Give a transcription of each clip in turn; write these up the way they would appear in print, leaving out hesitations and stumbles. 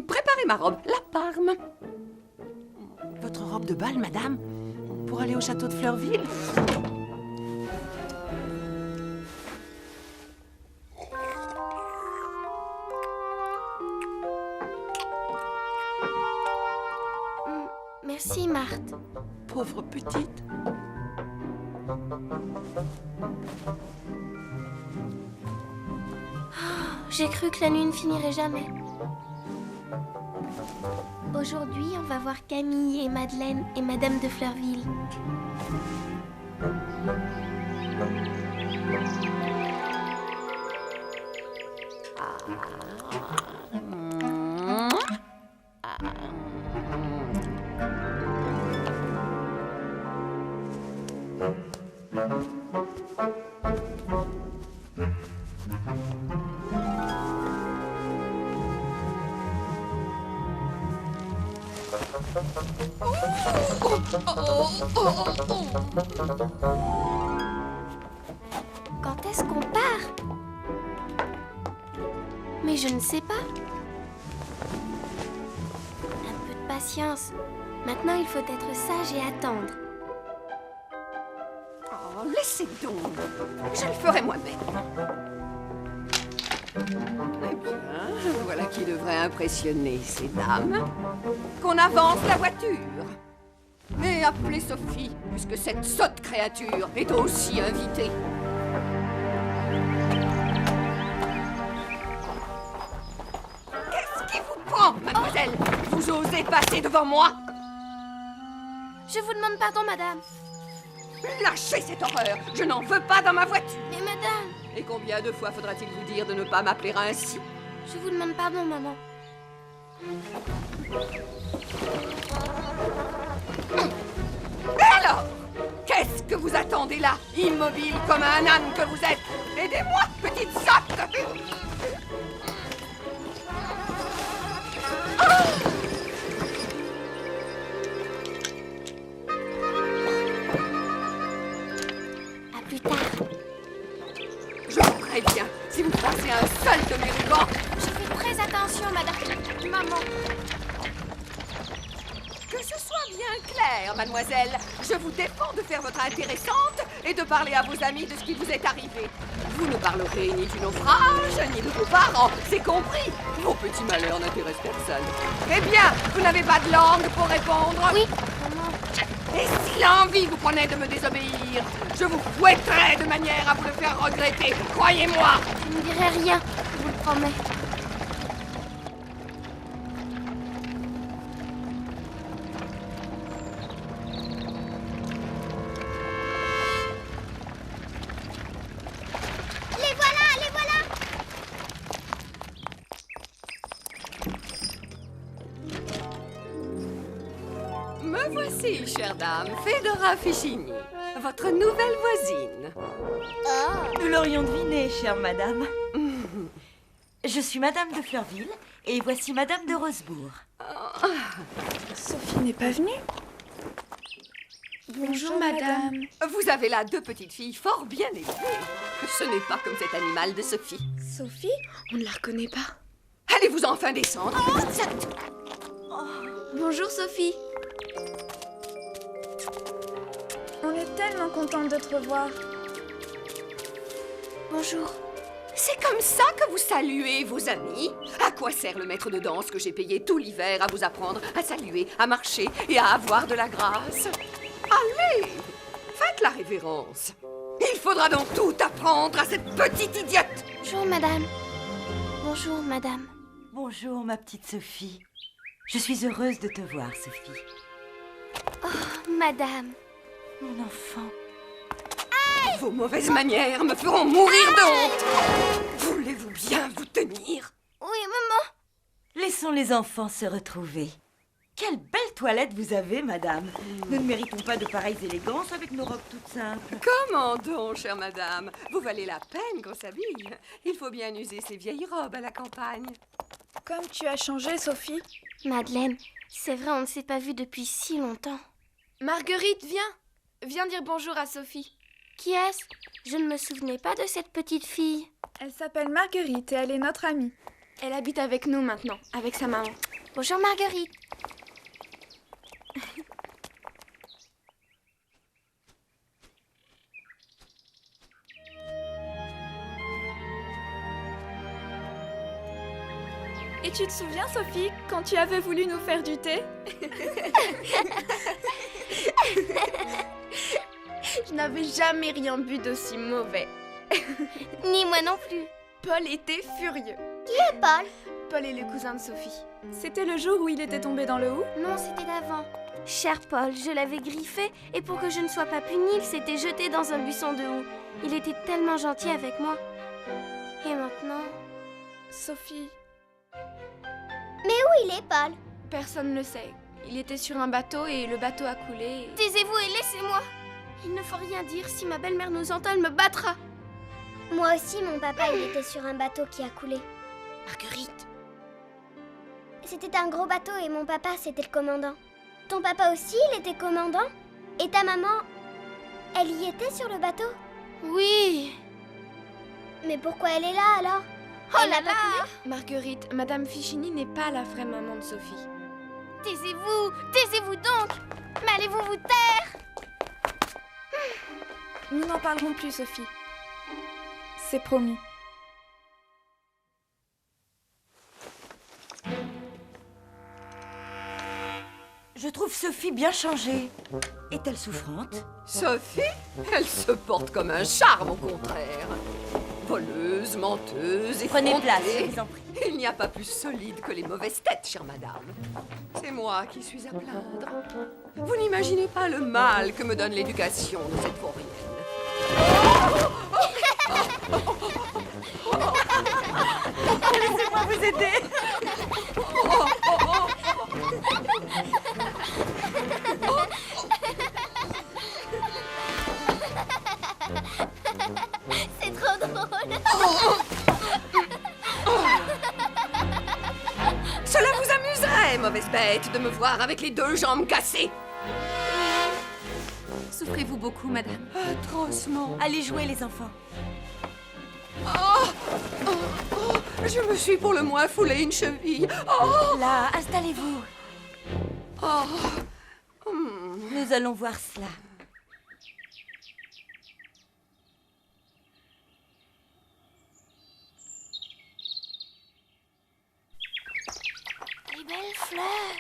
Préparez ma robe, la Parme. Votre robe de bal, madame? Pour aller au château de Fleurville? Merci, Marthe. Pauvre petite. J'ai cru que la nuit ne finirait jamais. Aujourd'hui, on va voir Camille et Madeleine et Madame de Fleurville. Quand est-ce qu'on part? Mais je ne sais pas. Un peu de patience. Maintenant, il faut être sage et attendre. Oh, laissez donc. Je le ferai moi-même. Eh bien, voilà qui devrait impressionner ces dames. Qu'on avance la voiture. Et appelez Sophie, puisque cette sotte créature est aussi invitée. Qu'est-ce qui vous prend, mademoiselle? Vous osez passer devant moi? Je vous demande pardon, madame. Lâchez cette horreur. Je n'en veux pas dans ma voiture. Mais madame, Et combien de fois faudra-t-il vous dire de ne pas m'appeler ainsi? je vous demande pardon, maman. Et alors? Qu'est-ce que vous attendez là, immobile comme un âne que vous êtes? Aidez-moi, petite sotte! À plus tard. Je vous préviens, si vous passez un seul de mes rubans, Je fais très attention, madame. Maman. que ce soit bien clair, mademoiselle, je vous défends de faire votre intéressante et de parler à vos amis de ce qui vous est arrivé. Vous ne parlerez ni du naufrage, ni de vos parents, c'est compris. Vos petits malheurs n'intéressent personne. Eh bien, vous n'avez pas de langue pour répondre? Oui, maman. Et si l'envie vous prenait de me désobéir, je vous fouetterai de manière à vous le faire regretter, croyez-moi. Je ne dirai rien, je vous le promets. Les voilà, les voilà. Me voici, chère dame, Fedora Fichini, votre nouvelle voisine. Nous l'aurions deviné, chère madame. Je suis madame de Fleurville et voici madame de Rosebourg. Sophie n'est pas venue? Bonjour, madame. Vous avez là deux petites filles fort bien élevées. Ce n'est pas comme cet animal de Sophie. Sophie? On ne la reconnaît pas. Allez-vous enfin descendre? Bonjour, Sophie. On est tellement contente de te revoir. Bonjour. C'est comme ça que vous saluez vos amis? À quoi sert le maître de danse que j'ai payé tout l'hiver à vous apprendre à saluer, à marcher et à avoir de la grâce? Allez, faites la révérence. Il faudra donc tout apprendre à cette petite idiote. Bonjour, madame. Bonjour, madame. Bonjour, ma petite Sophie. Je suis heureuse de te voir, Sophie. Oh, madame. Mon enfant. Vos mauvaises manières me feront mourir de honte. Voulez-vous bien vous tenir? Oui, maman. Laissons les enfants se retrouver. Quelle belle toilette vous avez, madame. Nous ne méritons pas de pareilles élégances avec nos robes toutes simples. Comment donc, chère madame? Vous valez la peine qu'on s'habille. Il faut bien user ces vieilles robes à la campagne. Comme tu as changé, Sophie. Madeleine, C'est vrai, on ne s'est pas vu depuis si longtemps. Marguerite, viens. Viens dire bonjour à Sophie. Qui est-ce? Je ne me souvenais pas de cette petite fille. Elle s'appelle Marguerite et elle est notre amie. Elle habite avec nous maintenant, avec sa maman. Bonjour Marguerite. Et tu te souviens, Sophie, quand tu avais voulu nous faire du thé? Je n'avais jamais rien bu d'aussi mauvais. Ni moi non plus. Paul était furieux. Qui est Paul? Paul est le cousin de Sophie. C'était le jour où il était tombé dans le hou? Non, c'était d'avant. Cher Paul, je l'avais griffé et pour que je ne sois pas punie, il s'était jeté dans un buisson de houx. Il était tellement gentil avec moi. Et maintenant... Sophie... Mais où il est, Paul? Personne ne le sait. Il était sur un bateau et le bateau a coulé. Taisez-vous et laissez-moi. Il ne faut rien dire. Si ma belle-mère nous entend, elle me battra. Moi aussi, mon papa, il était sur un bateau qui a coulé. Marguerite, C'était un gros bateau et mon papa, c'était le commandant. Ton papa aussi, il était commandant? Et ta maman, elle y était sur le bateau? Oui. Mais pourquoi elle est là, alors? Elle n'a pas coulé? Marguerite, Madame Fichini n'est pas la vraie maman de Sophie. Taisez-vous donc. Mais allez-vous vous taire? Nous n'en parlerons plus, Sophie. C'est promis. je trouve Sophie bien changée. Est-elle souffrante? Sophie, elle se porte comme un charme, au contraire. Voleuse, menteuse, effrontée. Prenez place, je vous en prie. Il n'y a pas plus solide que les mauvaises têtes, chère madame. C'est moi qui suis à plaindre. Vous n'imaginez pas le mal que me donne l'éducation de cette vaurienne. Laissez-moi vous aider. C'est trop drôle. Cela vous amuserait, mauvaise bête, de me voir avec les 2 jambes cassées. Souffrez-vous beaucoup, madame? Atrocement. Allez jouer, les enfants. Je me suis pour le moins foulé une cheville. Oh, Là, installez-vous. oh. Nous allons voir cela. Les belles fleurs.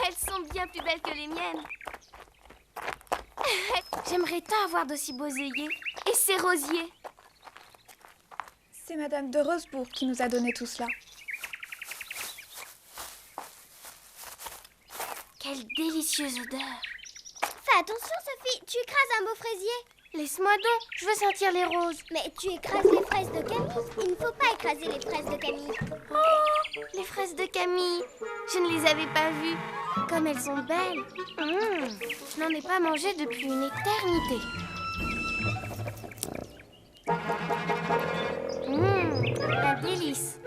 Elles sont bien plus belles que les miennes. J'aimerais tant avoir d'aussi beaux œillets. Et ces rosiers. C'est Madame de Rosebourg qui nous a donné tout cela. Quelle délicieuse odeur. Fais attention, Sophie, tu écrases un beau fraisier. Laisse-moi donc, je veux sentir les roses. Mais tu écrases les fraises de Camille. Il ne faut pas écraser les fraises de Camille. Oh, les fraises de Camille. Je ne les avais pas vues. Comme elles sont belles. Je n'en ai pas mangé depuis une éternité. Un délice.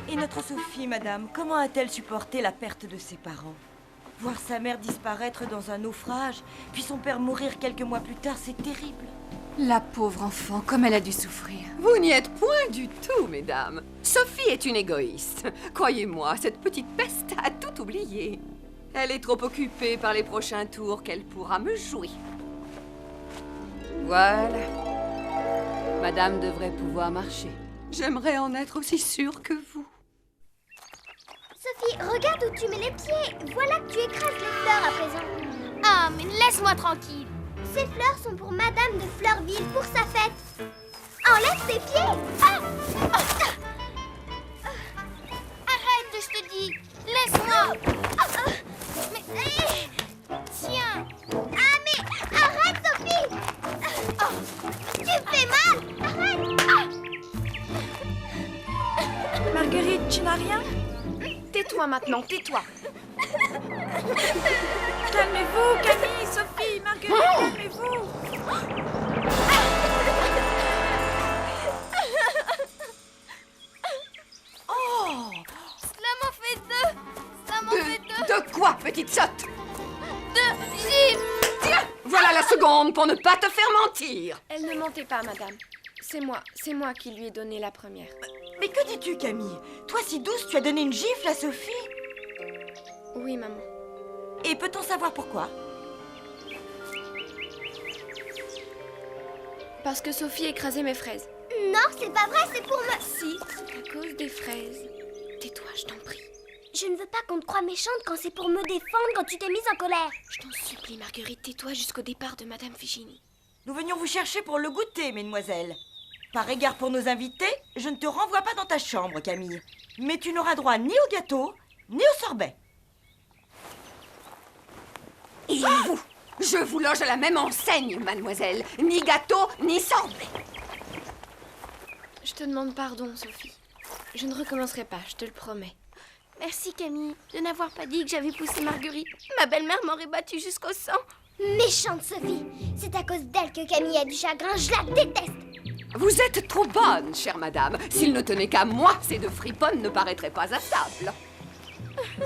Et notre Sophie, madame, comment a-t-elle supporté la perte de ses parents? Voir sa mère disparaître dans un naufrage, puis son père mourir quelques mois plus tard, c'est terrible. La pauvre enfant, comme elle a dû souffrir. Vous n'y êtes point du tout, mesdames. Sophie est une égoïste. Croyez-moi, cette petite peste a tout oublié. Elle est trop occupée par les prochains tours qu'elle pourra me jouer. Voilà. Madame devrait pouvoir marcher. J'aimerais en être aussi sûre que vous. Sophie, regarde où tu mets les pieds. Voilà que tu écrases les fleurs à présent. Ah, mais laisse-moi tranquille. Ces fleurs sont pour Madame de Fleurville pour sa fête. Enlève tes pieds. Arrête, je te dis. Laisse-moi. Mais tiens. Ah, mais arrête, Sophie. Tu me fais mal. Arrête. Marguerite, tu n'as rien? Tais-toi maintenant, tais-toi. Calmez-vous, Camille, Sophie, Marguerite, calmez-vous. petite sotte. Tiens, voilà la seconde pour ne pas te faire mentir. Elle ne mentait pas, madame. C'est moi qui lui ai donné la première. Mais que dis-tu, Camille? Toi, si douce, tu as donné une gifle à Sophie? Oui, maman. Et peut-on savoir pourquoi? Parce que Sophie écrasait mes fraises. Non, c'est pas vrai, c'est pour me... Si, c'est à cause des fraises. Tais-toi, je t'en prie. Je ne veux pas qu'on te croie méchante quand c'est pour me défendre quand tu t'es mise en colère. Je t'en supplie, Marguerite, tais-toi jusqu'au départ de Madame Fichini. Nous venions vous chercher pour le goûter, mesdemoiselles. Par égard pour nos invités, je ne te renvoie pas dans ta chambre, Camille. Mais tu n'auras droit ni au gâteau, ni au sorbet. Et vous, je vous loge à la même enseigne, mademoiselle. Ni gâteau, ni sorbet. Je te demande pardon, Sophie. Je ne recommencerai pas, je te le promets. Merci, Camille, de n'avoir pas dit que j'avais poussé Marguerite. Ma belle-mère m'aurait battue jusqu'au sang. Méchante Sophie. C'est à cause d'elle que Camille a du chagrin, je la déteste. Vous êtes trop bonne, chère madame. S'il ne tenait qu'à moi, ces deux friponnes ne paraîtraient pas à table.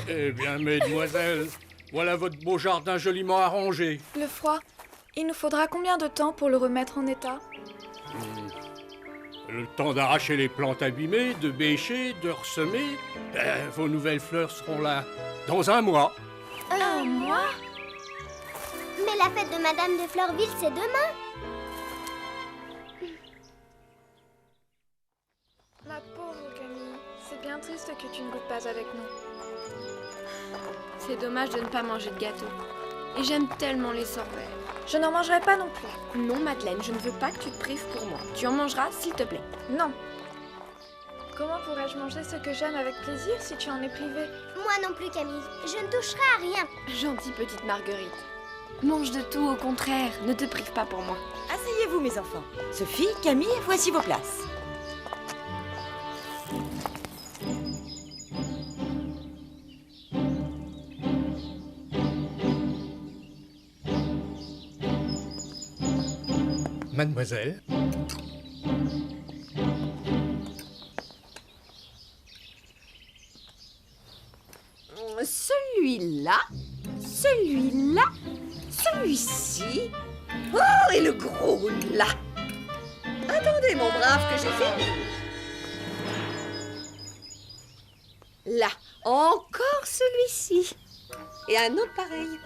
Eh bien, mesdemoiselles, voilà votre beau jardin joliment arrangé. Le froid, il nous faudra combien de temps pour le remettre en état? Le temps d'arracher les plantes abîmées, de bêcher, de ressemer. Vos nouvelles fleurs seront là dans un mois. Un mois? Mais la fête de Madame de Fleurville, c'est demain. Ma pauvre Camille, c'est bien triste que tu ne goûtes pas avec nous. C'est dommage de ne pas manger de gâteau. Et j'aime tellement les sorbets. Je n'en mangerai pas non plus. Non, Madeleine, je ne veux pas que tu te prives pour moi. Tu en mangeras, s'il te plaît. Non. Comment pourrais-je manger ce que j'aime avec plaisir si tu en es privée? Moi non plus, Camille. Je ne toucherai à rien. Gentille petite Marguerite. Mange de tout, au contraire. Ne te prive pas pour moi. Asseyez-vous, mes enfants. Sophie, Camille, voici vos places. Mademoiselle, Celui-là, celui-là, celui-ci. Oh, et le gros là. Attendez, mon brave, que j'ai fini. Là, encore celui-ci. Et un autre pareil.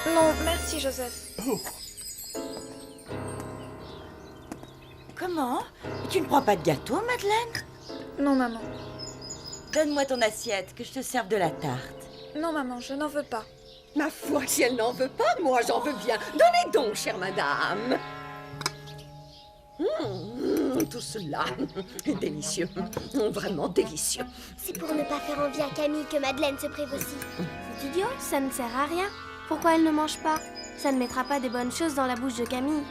Non, merci Joseph. Comment? Tu ne prends pas de gâteau, Madeleine? Non maman. Donne-moi ton assiette, que je te serve de la tarte. Non maman, je n'en veux pas. Ma foi, si elle n'en veut pas, moi j'en veux bien. Donnez donc, chère madame. Tout cela est délicieux. Vraiment délicieux. C'est pour ne pas faire envie à Camille que Madeleine se prive aussi. C'est idiot, ça ne sert à rien. Pourquoi elle ne mange pas? Ça ne mettra pas des bonnes choses dans la bouche de Camille.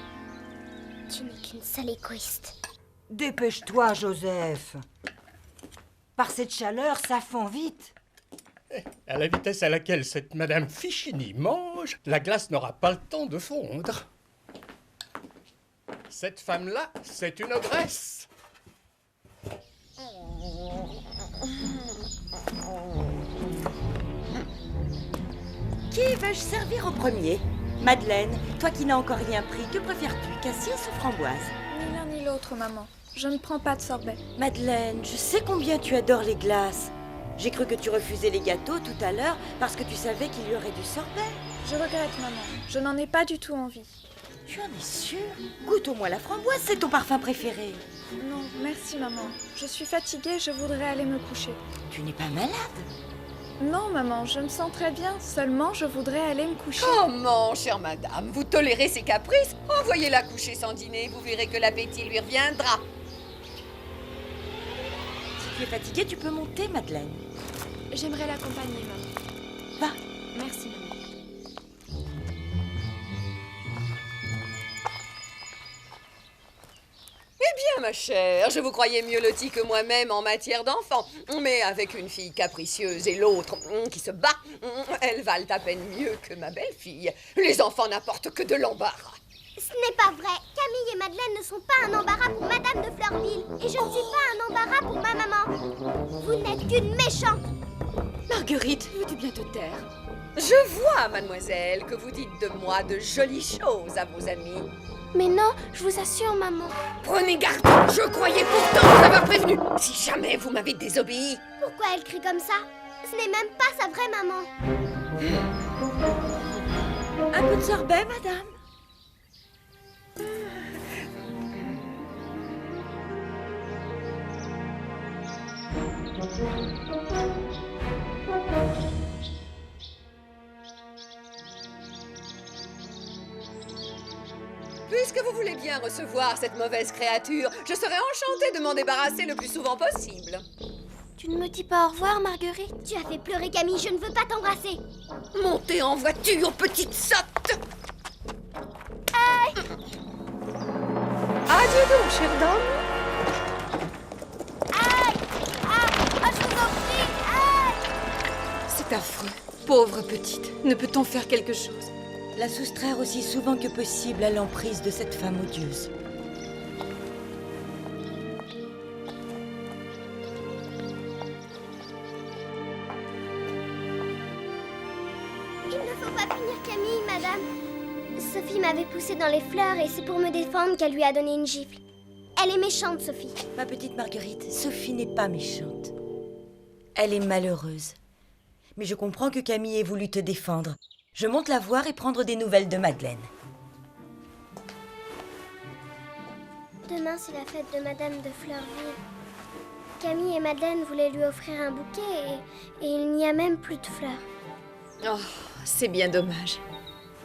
Tu n'es qu'une sale égoïste. Dépêche-toi, Joseph. Par cette chaleur, ça fond vite. à la vitesse à laquelle cette Madame Fichini mange, la glace n'aura pas le temps de fondre. Cette femme-là, c'est une ogresse. Qui veux-je servir au premier? Madeleine, toi qui n'as encore rien pris, que préfères-tu, cassis ou framboise? Ni l'un ni l'autre, maman. Je ne prends pas de sorbet. Madeleine, je sais combien tu adores les glaces. J'ai cru que tu refusais les gâteaux tout à l'heure parce que tu savais qu'il y aurait du sorbet. Je regrette, maman. Je n'en ai pas du tout envie. Tu en es sûre? Goûte au moins la framboise, c'est ton parfum préféré. Non, merci, maman. Je suis fatiguée, je voudrais aller me coucher. Tu n'es pas malade? Non, maman, je me sens très bien. Seulement, je voudrais aller me coucher. Comment, chère madame, vous tolérez ses caprices? Envoyez-la coucher sans dîner, vous verrez que l'appétit lui reviendra. Si tu es fatiguée, tu peux monter, Madeleine. J'aimerais l'accompagner, maman. Va. Merci, maman. Eh bien, ma chère, je vous croyais mieux lotie que moi-même en matière d'enfants. Mais avec une fille capricieuse et l'autre qui se bat, elles valent à peine mieux que ma belle-fille. Les enfants n'apportent que de l'embarras. Ce n'est pas vrai. Camille et Madeleine ne sont pas un embarras pour Madame de Fleurville. Et je ne suis pas un embarras pour ma maman. Vous n'êtes qu'une méchante. Marguerite, veux-tu bien te taire? Je vois, mademoiselle, que vous dites de moi de jolies choses à vos amis. Mais non, je vous assure, maman. Prenez garde, je croyais pourtant vous avoir prévenu. Si jamais vous m'avez désobéi. Pourquoi elle crie comme ça? Ce n'est même pas sa vraie maman. Un peu de sorbet, madame? Puisque vous voulez bien recevoir cette mauvaise créature, je serais enchantée de m'en débarrasser le plus souvent possible. Tu ne me dis pas au revoir, Marguerite? Tu as fait pleurer Camille, je ne veux pas t'embrasser. Montez en voiture, petite sotte! Adieu donc, chère dame. Je vous en prie. C'est affreux. Pauvre petite, ne peut-on faire quelque chose? La soustraire aussi souvent que possible à l'emprise de cette femme odieuse. Il ne faut pas punir Camille, madame. Sophie m'avait poussée dans les fleurs et c'est pour me défendre qu'elle lui a donné une gifle. Elle est méchante, Sophie. Ma petite Marguerite, Sophie n'est pas méchante. Elle est malheureuse. Mais je comprends que Camille ait voulu te défendre. Je monte la voir et prendre des nouvelles de Madeleine. Demain, c'est la fête de Madame de Fleurville. Camille et Madeleine voulaient lui offrir un bouquet et il n'y a même plus de fleurs. Oh, c'est bien dommage.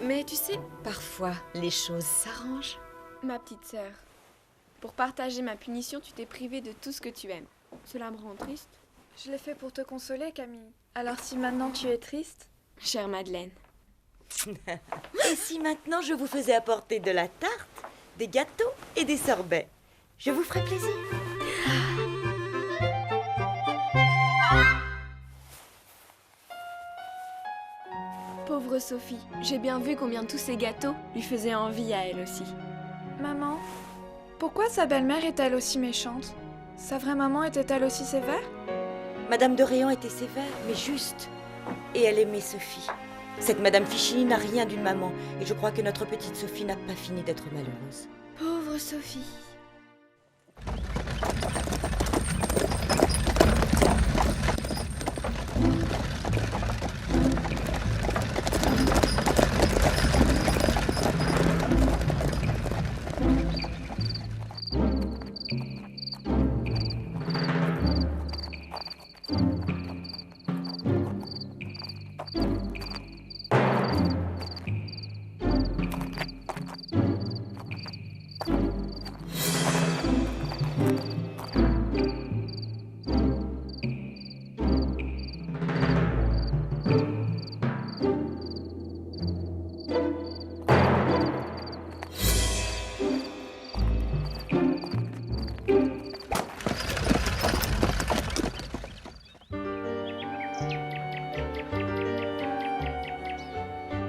Mais tu sais, parfois, les choses s'arrangent. Ma petite sœur, pour partager ma punition, tu t'es privée de tout ce que tu aimes. Cela me rend triste. Je l'ai fait pour te consoler, Camille. Alors si maintenant tu es triste... Chère Madeleine. Et si maintenant je vous faisais apporter de la tarte, des gâteaux et des sorbets? Je vous ferai plaisir. Pauvre Sophie, j'ai bien vu combien tous ces gâteaux lui faisaient envie à elle aussi. Maman, pourquoi sa belle-mère est-elle aussi méchante? Sa vraie maman était-elle aussi sévère? Madame de Réan était sévère, mais juste. Et elle aimait Sophie. Cette Madame Fichini n'a rien d'une maman, et je crois que notre petite Sophie n'a pas fini d'être malheureuse. Pauvre Sophie.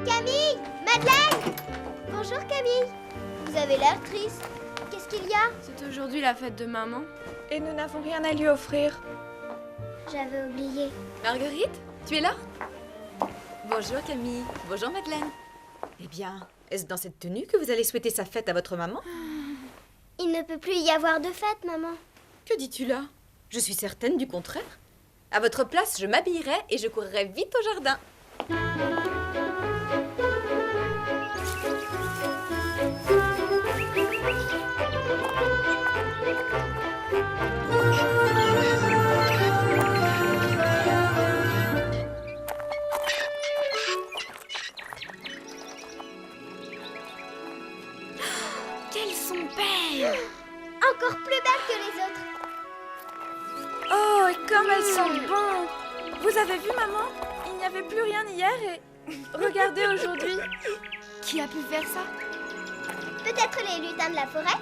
Camille! Madeleine! Bonjour Camille. Vous avez l'air triste. Qu'est-ce qu'il y a? C'est aujourd'hui la fête de maman. Et nous n'avons rien à lui offrir. J'avais oublié. Marguerite, tu es là? Bonjour Camille, bonjour Madeleine. Eh bien, est-ce dans cette tenue que vous allez souhaiter sa fête à votre maman? Il ne peut plus y avoir de fête, maman. Que dis-tu là? Je suis certaine du contraire. À votre place, je m'habillerai et je courrai vite au jardin. Qu'elles sont belles! Encore plus belle que les autres. Oh, et comme elles sont bonnes! Vous avez vu, maman? Il n'y avait plus rien hier et... Regardez aujourd'hui! Qui a pu faire ça? Peut-être les lutins de la forêt?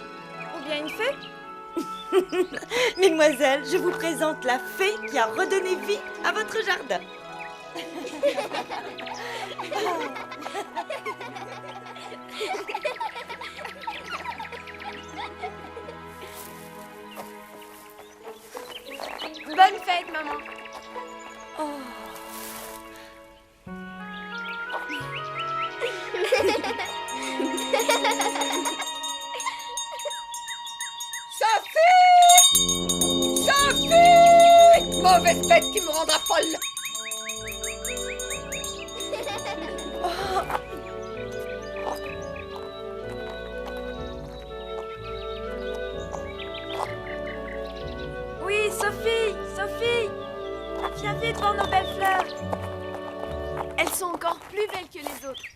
Ou bien une fée? Mesdemoiselles, je vous présente la fée qui a redonné vie à votre jardin. Bonne fête, maman. Sophie! Sophie! Mauvaise bête qui me rendra folle. Oui, Sophie, Sophie, viens vite voir nos belles fleurs. Elles sont encore plus belles que les autres.